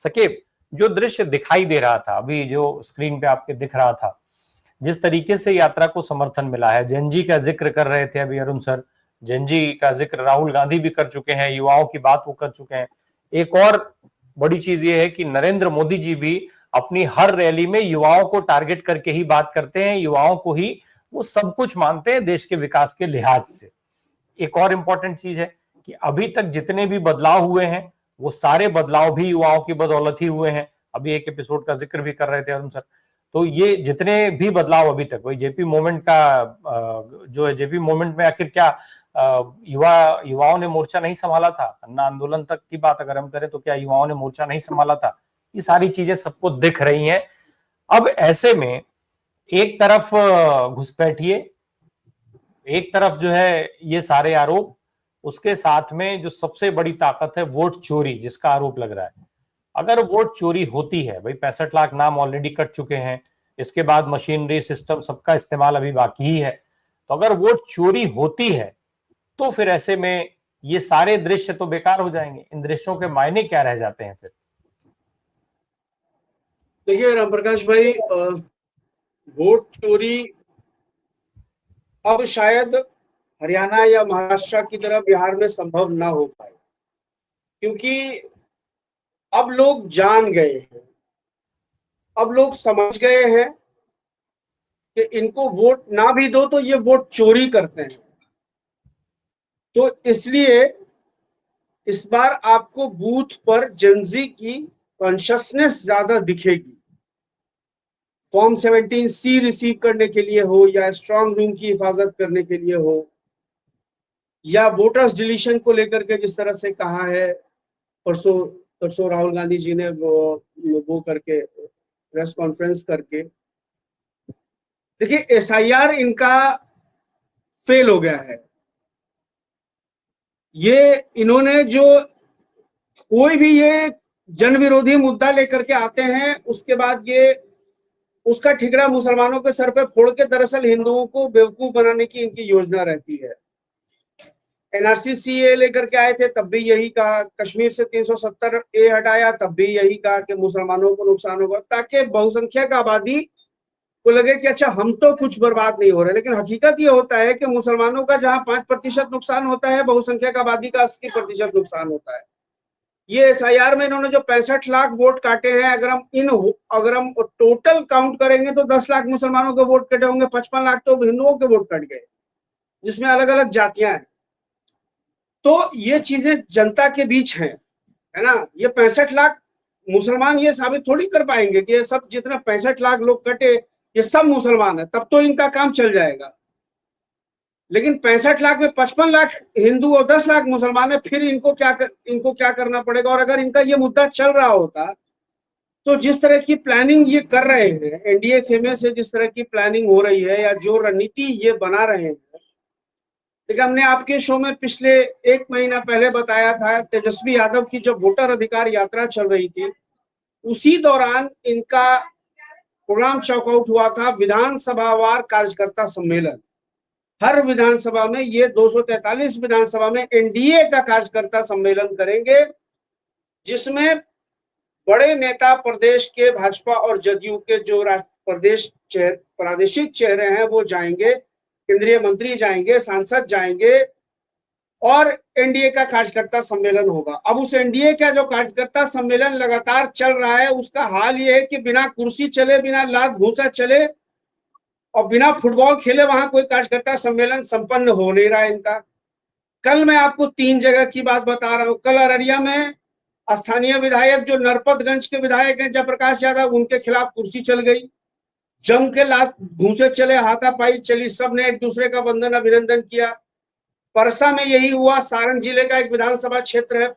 सकीब, जो दृश्य दिखाई दे रहा था अभी, जो स्क्रीन पे आपके दिख रहा था, जिस तरीके से यात्रा को समर्थन मिला है, जेनजी का जिक्र कर रहे थे अभी अरुण सर, जेनजी का जिक्र राहुल गांधी भी कर चुके हैं, युवाओं की बात वो कर चुके हैं। एक और बड़ी चीज ये है कि नरेंद्र मोदी जी भी अपनी हर रैली में युवाओं को टारगेट करके ही बात करते हैं, युवाओं को ही वो सब कुछ मानते हैं देश के विकास के लिहाज से। एक और इंपॉर्टेंट चीज है कि अभी तक जितने भी बदलाव हुए हैं वो सारे बदलाव भी युवाओं की बदौलत ही हुए हैं। अभी एक एपिसोड का जिक्र भी कर रहे थे अरुण सर। तो ये जितने भी बदलाव अभी तक, वही जेपी मूवमेंट का जो है, जेपी मूवमेंट में आखिर क्या युवाओं ने मोर्चा नहीं संभाला था? अन्ना आंदोलन तक की बात अगर हम करें तो क्या युवाओं ने मोर्चा नहीं संभाला था? ये सारी चीजें सबको दिख रही हैं। अब ऐसे में एक तरफ घुसपैठिए, एक तरफ जो है ये सारे आरोप, उसके साथ में जो सबसे बड़ी ताकत है वोट चोरी, जिसका आरोप लग रहा है। अगर वोट चोरी होती है, भाई 65 लाख नाम ऑलरेडी कट चुके हैं, इसके बाद मशीनरी सिस्टम सबका इस्तेमाल अभी बाकी ही है, तो अगर वोट चोरी होती है तो फिर ऐसे में ये सारे दृश्य तो बेकार हो जाएंगे। इन दृश्यों के मायने क्या रह जाते हैं फिर? देखिए रामप्रकाश भाई, वोट चोरी अब शायद हरियाणा या महाराष्ट्र की तरह बिहार में संभव ना हो पाए, क्योंकि अब लोग जान गए हैं, अब लोग समझ गए हैं कि इनको वोट ना भी दो तो ये वोट चोरी करते हैं। तो इसलिए इस बार आपको बूथ पर जेनजी की कॉन्शियसनेस ज्यादा दिखेगी। फॉर्म 17C रिसीव करने के लिए हो, या स्ट्रांग रूम की हिफाजत करने के लिए हो, या वोटर्स डिलीशन को लेकर के जिस तरह से कहा है परसों परसों राहुल गांधी जी ने वो करके प्रेस कॉन्फ्रेंस करके, देखिए SIR इनका फेल हो गया है। ये इन्होंने जो कोई भी ये जन विरोधी मुद्दा लेकर के आते हैं, उसके बाद ये उसका ठिकरा मुसलमानों के सर पे फोड़ के दरअसल हिंदुओं को बेवकूफ बनाने की इनकी योजना रहती है। NRC CA लेकर के आए थे तब भी यही कहा, कश्मीर से 370A हटाया तब भी यही कहा कि मुसलमानों को नुकसान होगा, ताकि बहुसंख्यक आबादी को लगे कि अच्छा हम तो कुछ बर्बाद नहीं हो रहे। लेकिन हकीकत ये होता है कि मुसलमानों का जहां 5% नुकसान होता है, बहुसंख्यक आबादी का 80% नुकसान होता है। ये SIR में इन्होंने जो 65 लाख वोट काटे हैं, अगर हम टोटल काउंट करेंगे तो 10 लाख मुसलमानों के वोट कटे होंगे, 55 लाख तो हिंदुओं के वोट कट गए, जिसमें अलग अलग जातियां हैं। तो ये चीजें जनता के बीच हैं, है ना। ये 65 लाख मुसलमान ये साबित थोड़ी कर पाएंगे कि ये सब जितना 65 लाख लोग कटे ये सब मुसलमान है, तब तो इनका काम चल जाएगा। लेकिन 65 लाख में 55 लाख हिंदू और 10 लाख मुसलमान है, फिर इनको क्या करना पड़ेगा। और अगर इनका ये मुद्दा चल रहा होता तो जिस तरह की प्लानिंग ये कर रहे हैं, NDA खेमे से जिस तरह की प्लानिंग हो रही है, या जो रणनीति ये बना रहे हैं, देखिए हमने आपके शो में पिछले 1 महीना पहले बताया था, तेजस्वी यादव की जब वोटर अधिकार यात्रा चल रही थी, उसी दौरान इनका प्रोग्राम चॉकआउट हुआ था विधानसभावार कार्यकर्ता सम्मेलन। हर विधानसभा में, ये 243 विधानसभा में NDA का कार्यकर्ता सम्मेलन करेंगे, जिसमें बड़े नेता प्रदेश के भाजपा और जदयू के जो प्रादेशिक चेहरे हैं वो जाएंगे, केंद्रीय मंत्री जाएंगे, सांसद जाएंगे, और NDA का कार्यकर्ता सम्मेलन होगा। अब उस NDA का जो कार्यकर्ता सम्मेलन लगातार चल रहा है, उसका हाल ये है कि बिना कुर्सी चले, बिना लात घूसा चले और बिना फुटबॉल खेले वहां कोई कार्यकर्ता सम्मेलन संपन्न हो नहीं रहा है इनका। कल मैं आपको 3 जगह की बात बता रहा हूं। कल अररिया में स्थानीय विधायक जो नरपतगंज के विधायक हैं जयप्रकाश यादव, उनके खिलाफ कुर्सी चल गई, जम के लात घूसे चले, हाथापाई चली, सबने एक दूसरे का वंदन अभिनंदन किया। परसा में यही हुआ, सारण जिले का एक विधानसभा क्षेत्र है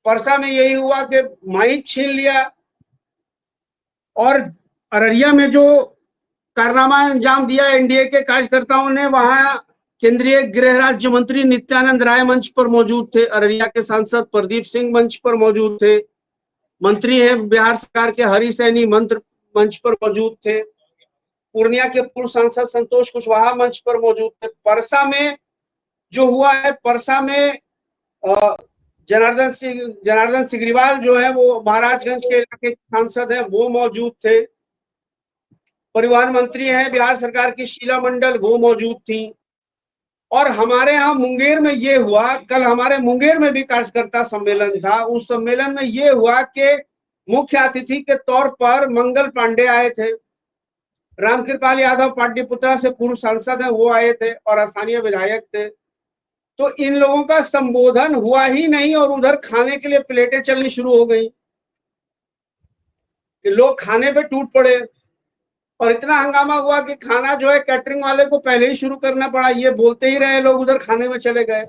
परसा में यही हुआ कि माइक छीन लिया। और अररिया में जो कारनामा अंजाम दिया NDA के कार्यकर्ताओं ने, वहां केंद्रीय गृह राज्य मंत्री नित्यानंद राय मंच पर मौजूद थे, अररिया के सांसद प्रदीप सिंह मंच पर मौजूद थे, मंत्री हैं बिहार सरकार के हरि सैनी मंच पर मौजूद थे, पूर्णिया के पूर्व सांसद संतोष कुशवाहा मंच पर मौजूद थे। परसा में जो हुआ है, परसा में जनार्दन सिग्रीवाल जो है वो महाराजगंज के इलाके के सांसद है, वो मौजूद थे। परिवहन मंत्री हैं बिहार सरकार की शीला मंडल, वो मौजूद थी। और हमारे यहाँ मुंगेर में ये हुआ, कल हमारे मुंगेर में भी कार्यकर्ता सम्मेलन था। उस सम्मेलन में ये हुआ कि मुख्य अतिथि के तौर पर मंगल पांडे आए थे, रामकृपाल यादव पाटलिपुत्रा से पूर्व सांसद हैं, वो आए थे और स्थानीय विधायक थे। तो इन लोगों का संबोधन हुआ ही नहीं और उधर खाने के लिए प्लेटें चलनी शुरू हो गई कि लोग खाने पे टूट पड़े। और इतना हंगामा हुआ कि खाना जो है कैटरिंग वाले को पहले ही शुरू करना पड़ा, ये बोलते ही रहे, लोग उधर खाने में चले गए।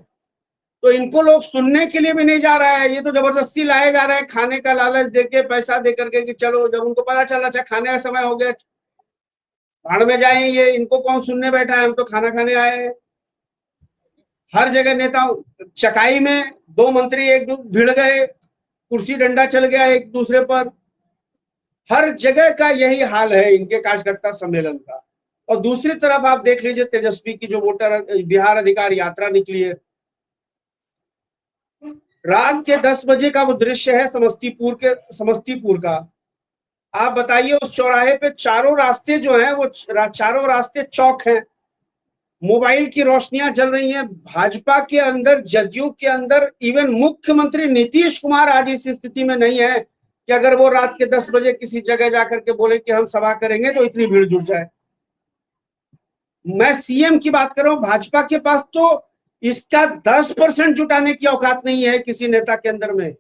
तो इनको लोग सुनने के लिए भी नहीं जा रहा है, ये तो जबरदस्ती लाए जा रहे हैं, खाने का लालच देके, पैसा दे करके कि चलो। जब उनको पता चला अच्छा खाने का समय हो गया, भाड़ में जाए, ये इनको कौन सुनने बैठा है, हम तो खाना खाने आए हैं। हर जगह नेताओं, चकाई में 2 मंत्री एक भिड़ गए, कुर्सी डंडा चल गया एक दूसरे पर। हर जगह का यही हाल है इनके कार्यकर्ता सम्मेलन का। और दूसरी तरफ आप देख लीजिए तेजस्वी की जो वोटर बिहार अधिकार यात्रा निकली है, रात के 10 बजे का वो दृश्य है समस्तीपुर का। आप बताइए उस चौराहे पे चारों रास्ते जो हैं वो चारों रास्ते चौक हैं, मोबाइल की रोशनियां जल रही हैं। भाजपा के अंदर, जदयू के अंदर, इवन मुख्यमंत्री नीतीश कुमार आज इस स्थिति में नहीं है कि अगर वो रात के 10 बजे किसी जगह जाकर के बोले कि हम सभा करेंगे तो इतनी भीड़ जुट जाए। मैं सीएम की बात कर रहा हूं, भाजपा के पास तो इसका 10% जुटाने की औकात नहीं है किसी नेता के अंदर में।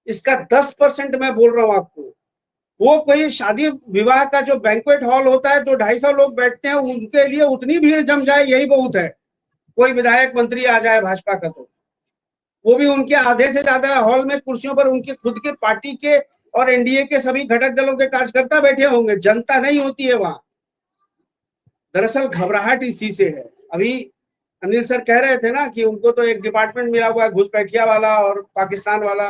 इसका 10% मैं बोल रहा हूं आपको। वो कोई शादी विवाह का जो बैंक्वेट हॉल होता है, 200-250 लोग बैठते हैं, उनके लिए उतनी भीड़ जम जाए यही बहुत है। कोई विधायक मंत्री आ जाए भाजपा का तो वो भी उनके आधे से ज्यादा हॉल में कुर्सियों पर उनके खुद के पार्टी के और एनडीए के सभी घटक दलों के कार्यकर्ता बैठे होंगे, जनता नहीं होती है वहां। दरअसल घबराहट इसी से है। अभी अनिल सर कह रहे थे ना कि उनको तो एक डिपार्टमेंट मिला हुआ है, घुसपैठिया वाला और पाकिस्तान वाला,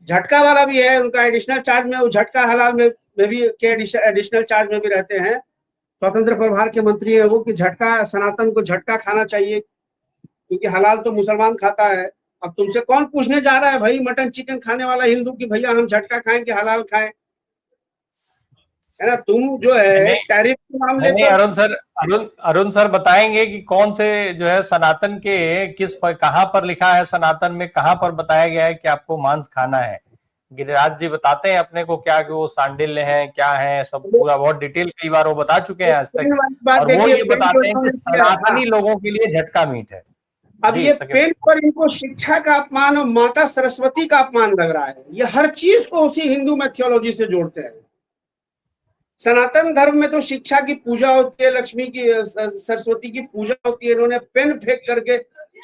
झटका वाला भी है उनका एडिशनल चार्ज में। वो झटका हलाल में भी के एडिशनल चार्ज में भी रहते हैं, स्वतंत्र प्रभार के मंत्री है वो, कि झटका, सनातन को झटका खाना चाहिए क्योंकि हलाल तो मुसलमान खाता है। अब तुमसे कौन पूछने जा रहा है भाई, मटन चिकन खाने वाला हिंदू, की भैया हम झटका खाएं कि हलाल खाएं, है ना। तुम जो है टैरिफ के मामले नहीं, अरुण सर बताएंगे कि कौन से जो है सनातन के किस पर, कहां पर लिखा है सनातन में, कहां पर बताया गया है कि आपको मांस खाना है। गिरिराज जी बताते हैं अपने को क्या कि वो सांडिल्य है क्या है, सब पूरा बहुत डिटेल कई बार वो बता चुके हैं आज तक। और वो ये बताते हैं कि सनातनी लोगों के लिए झटका मीट है। अब ये पेन पर इनको शिक्षा का अपमान और माता सरस्वती का अपमान लग रहा है। ये हर चीज को उसी हिंदू मैथियोलॉजी से जोड़ते हैं। सनातन धर्म में तो शिक्षा की पूजा होती है, लक्ष्मी की, सरस्वती की पूजा होती है। इन्होंने पेन फेंक करके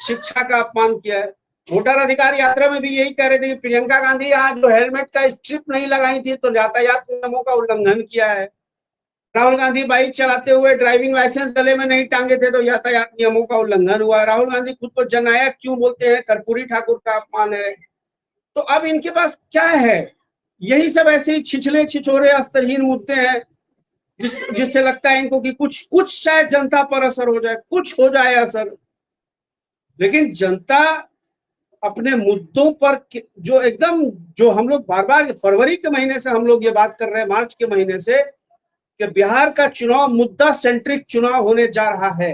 शिक्षा का अपमान किया है। वोटर अधिकार यात्रा में भी यही कह रहे थे कि प्रियंका गांधी आज जो हेलमेट का स्ट्रिप नहीं लगाई थी तो यातायात नियमों का उल्लंघन किया है। राहुल गांधी बाइक चलाते हुए ड्राइविंग लाइसेंस गले में नहीं टांगे थे तो यातायात नियमों का उल्लंघन हुआ। राहुल गांधी खुद को जननायक क्यों बोलते हैं, कर्पूरी ठाकुर का अपमान है। तो अब इनके पास क्या है, यही सब ऐसे ही छिछले छिछोरे अस्तरहीन मुद्दे हैं जिससे लगता है इनको कि कुछ शायद जनता पर असर हो जाए, कुछ हो जाए असर। लेकिन जनता अपने मुद्दों पर जो एकदम, जो हम लोग बार बार फरवरी के महीने से हम लोग ये बात कर रहे हैं, मार्च के महीने से, कि बिहार का चुनाव मुद्दा सेंट्रिक चुनाव होने जा रहा है।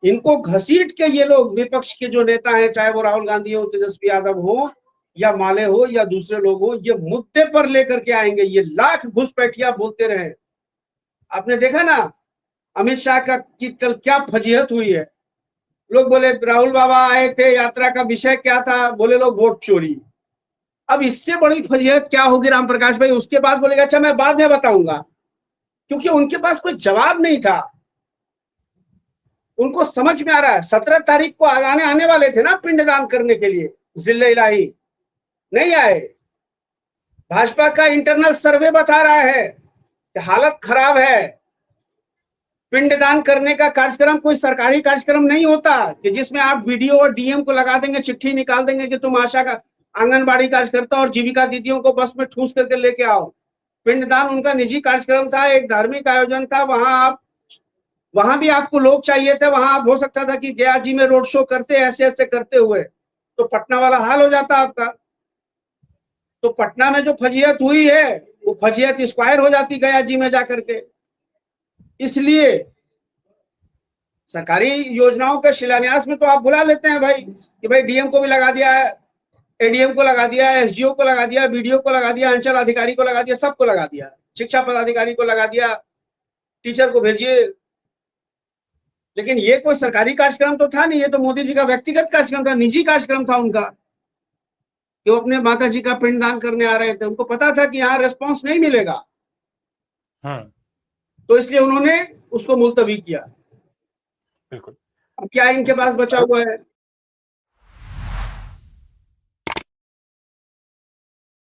इनको घसीट के ये लोग, विपक्ष के जो नेता हैं, चाहे वो राहुल गांधी हो, तेजस्वी यादव हो, या माले हो, या दूसरे लोग हो, ये मुद्दे पर लेकर के आएंगे। ये लाख घुसपैठिया बोलते रहे। आपने देखा ना अमित शाह का कि कल क्या फजीहत हुई है। लोग बोले राहुल बाबा आए थे, यात्रा का विषय क्या था, बोले लोग वोट चोरी। अब इससे बड़ी फजीहत क्या होगी राम प्रकाश भाई? उसके बाद बोलेगा अच्छा मैं बाद में बताऊंगा, क्योंकि उनके पास कोई जवाब नहीं था। उनको समझ में आ रहा है 17 तारीख को आने वाले थे ना पिंडदान करने के लिए, जिले इलाही नहीं आए। भाजपा का इंटरनल सर्वे बता रहा है कि हालत खराब है। पिंडदान करने का कार्यक्रम कोई सरकारी कार्यक्रम नहीं होता कि जिसमें आप वीडियो और डीएम को लगा देंगे, चिट्ठी निकाल देंगे कि तुम आशा का, आंगनबाड़ी कार्यकर्ता और जीविका दीदियों को बस में ठूस करके लेके आओ। पिंडदान उनका निजी कार्यक्रम था, एक धार्मिक आयोजन था। वहां भी आपको लोग चाहिए थे। वहां आप हो सकता था कि गया जी में रोड शो करते ऐसे ऐसे करते हुए, तो पटना वाला हाल हो जाता आपका। तो पटना में जो फजीहत हुई है वो फजीहत स्क्वायर हो जाती गया जी में जाकर के। इसलिए सरकारी योजनाओं के शिलान्यास में तो आप बुला लेते हैं भाई कि भाई डीएम को भी लगा दिया है, एडीएम को लगा दिया, एसडीओ को लगा दिया, बीडीओ को लगा दिया, अंचल अधिकारी को लगा दिया, सबको लगा दिया, शिक्षा पदाधिकारी को लगा दिया, टीचर को भेजिए। लेकिन ये कोई सरकारी कार्यक्रम तो था नहीं, ये तो मोदी जी का व्यक्तिगत कार्यक्रम था, निजी कार्यक्रम था उनका, कि वो अपने माता जी का पिंडदान करने आ रहे थे। उनको पता था कि यहाँ रिस्पॉन्स नहीं मिलेगा, तो इसलिए उन्होंने उसको मुलतवी किया। बिल्कुल। अब क्या इनके पास बचा हुआ है?